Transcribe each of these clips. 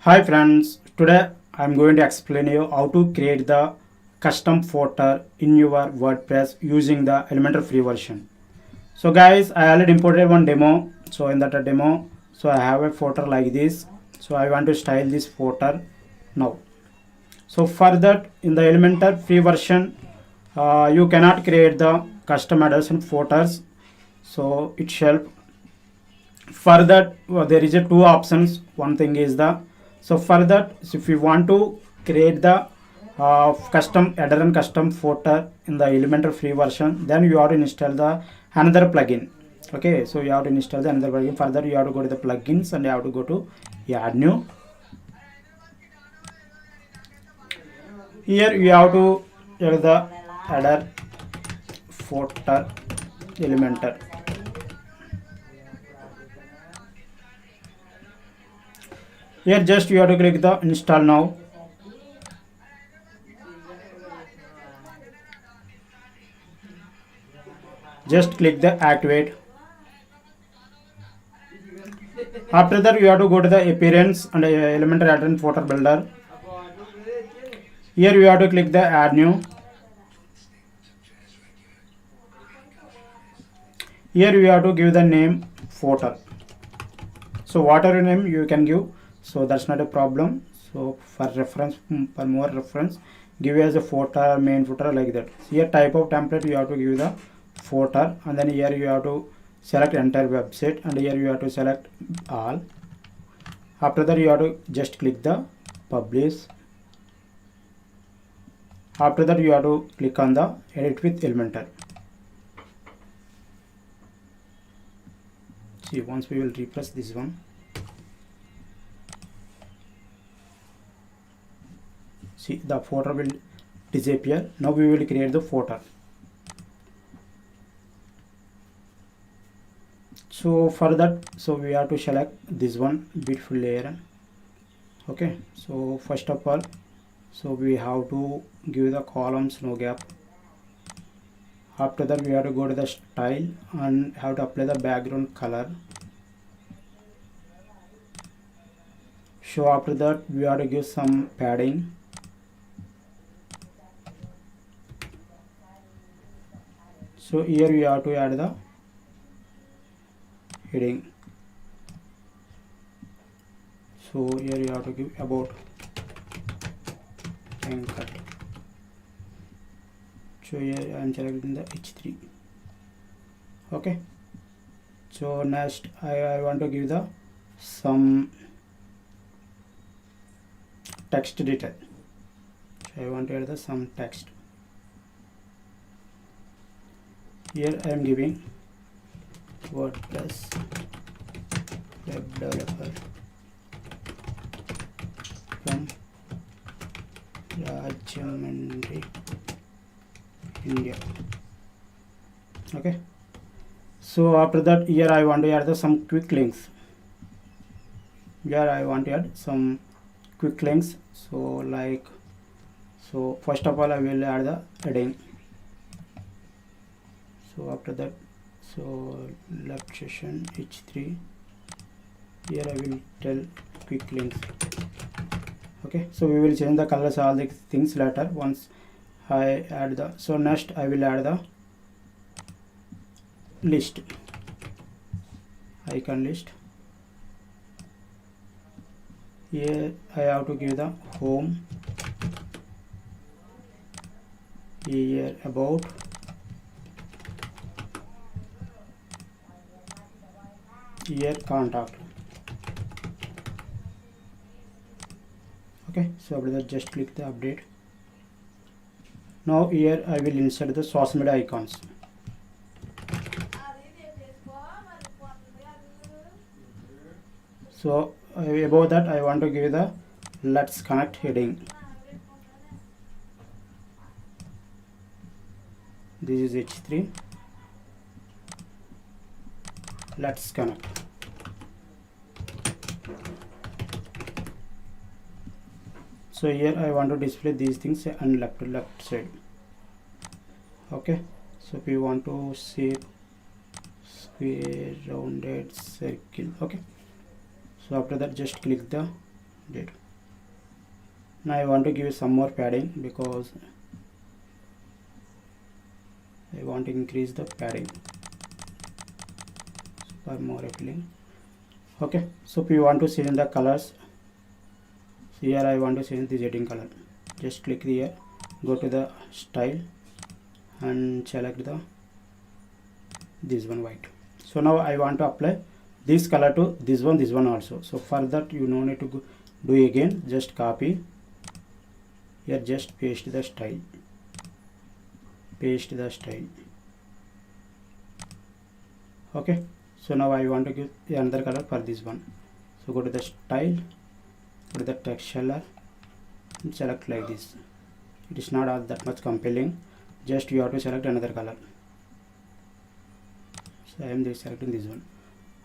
Hi friends, today I am going to explain you how to create the custom footer in your WordPress using the Elementor free version. So guys, I already imported one demo. So in that demo, I have a footer like this. So I want to style this footer now. So for that, in the Elementor free version, you cannot create the custom headers and footers. So it help for that there is a two options. One thing is the for that, if you want to create the custom header and custom footer in the Elementor free version, then you have to install the another plugin. Okay, so you have to install the another plugin. Further, you have to go to the plugins and you have to go to add new. Here you have to add the header footer Elementor. Here just you have to click the install now. Just click the activate. After that you have to go to the appearance and Elementor header and footer builder. Here you have to click the add new. Here you have to give the name footer. So whatever name you can give, so that's not a problem. So for reference, for more reference, give as a footer, main footer, like that. Here type of template you have to give the footer, and then here you have to select entire website, and here you have to select all. After that you have to just click the publish. After that you have to click on the edit with Elementor. See, once we will refresh this one, see the footer will disappear. Now we will create the footer. So for that, so we have to select this one, beautiful layer. Okay, so first of all, so we have to give the columns no gap. After that we have to go to the style and have to apply the background color. So after that we have to give some padding. So here we have to add the heading. So here you have to give about Venkat. So here I am selecting the H3. Okay, so next I want to give the some text detail. So I want to add the some text. Here I am giving WordPress web developer from Rajamandri, India. Okay, so after that here I want to add some quick links. Here I want to add some quick links. So like, so first of all I will add the heading. So after that, so left session H3. Here I will tell quick links. Okay, so we will change the colors, all the things later once I add the. So next I will add the list, icon list. Here I have to give the home, here about, here contact. Okay, so after that just click the update. Now here I will insert the social media icons. So above that I want to give the let's connect heading. This is H3, let's connect. So here I want to display these things on left side. Okay, so if you want to see square rounded circle. Okay, so after that just click the did. Now I want to give some more padding because I want to increase the padding for more appealing. Okay, so if you want to change the colors, so here I want to change the heading color. Just click here, go to the style and select this one white. So now I want to apply this color to this one also. So for that you no need to do again, just copy here, just paste the style, okay. So now I want to give another color for this one. So go to the style, go to the text color and select like this. It is not all that much compelling, just you have to select another color. So I am just selecting this one.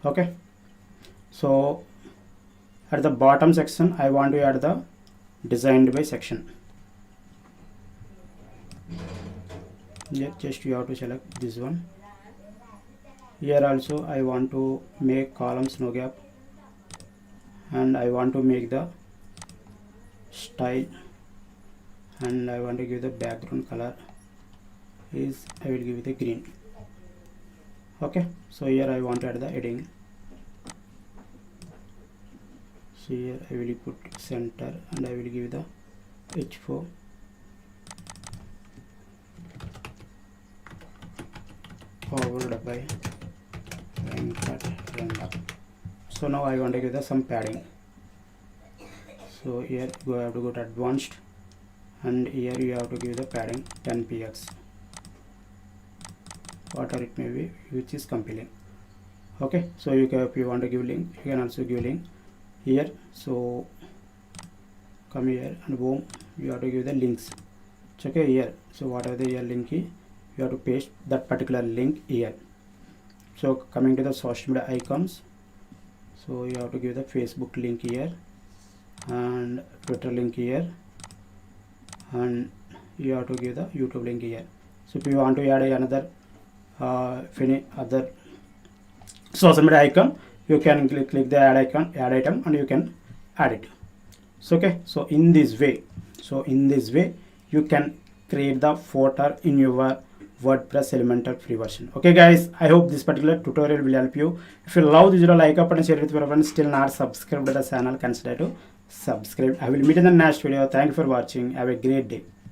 Okay, so at the bottom section I want to add the designed by section. Yeah, just you have to select this one. Here also I want to make columns no gap, and I want to make the style, and I want to give the background color is I will give it a green. Okay, so here I want to add the heading. So here I will put center and I will give the H4. Forward by Venkat Randa. So now I want to give the some padding. So here you have to go to advanced, and here you have to give the padding 10 px, whatever it may be, which is compelling. Okay, so you can, if you want to give link, you can also give link here. So come here and boom, you have to give the links. It's okay here. So whatever the here link is, you have to paste that particular link here. So coming to the social media icons, so you have to give the Facebook link here and Twitter link here, and you have to give the YouTube link here. So if you want to add another any other social media icon, you can click the add item and you can add it. So okay, so in this way you can create the footer in your WordPress Elementor free version. Okay guys, I hope this particular tutorial will help you. If you love this video, like up and share it with your friends. Still not subscribed to the channel, consider to subscribe. I will meet in the next video. Thank you for watching. Have a great day.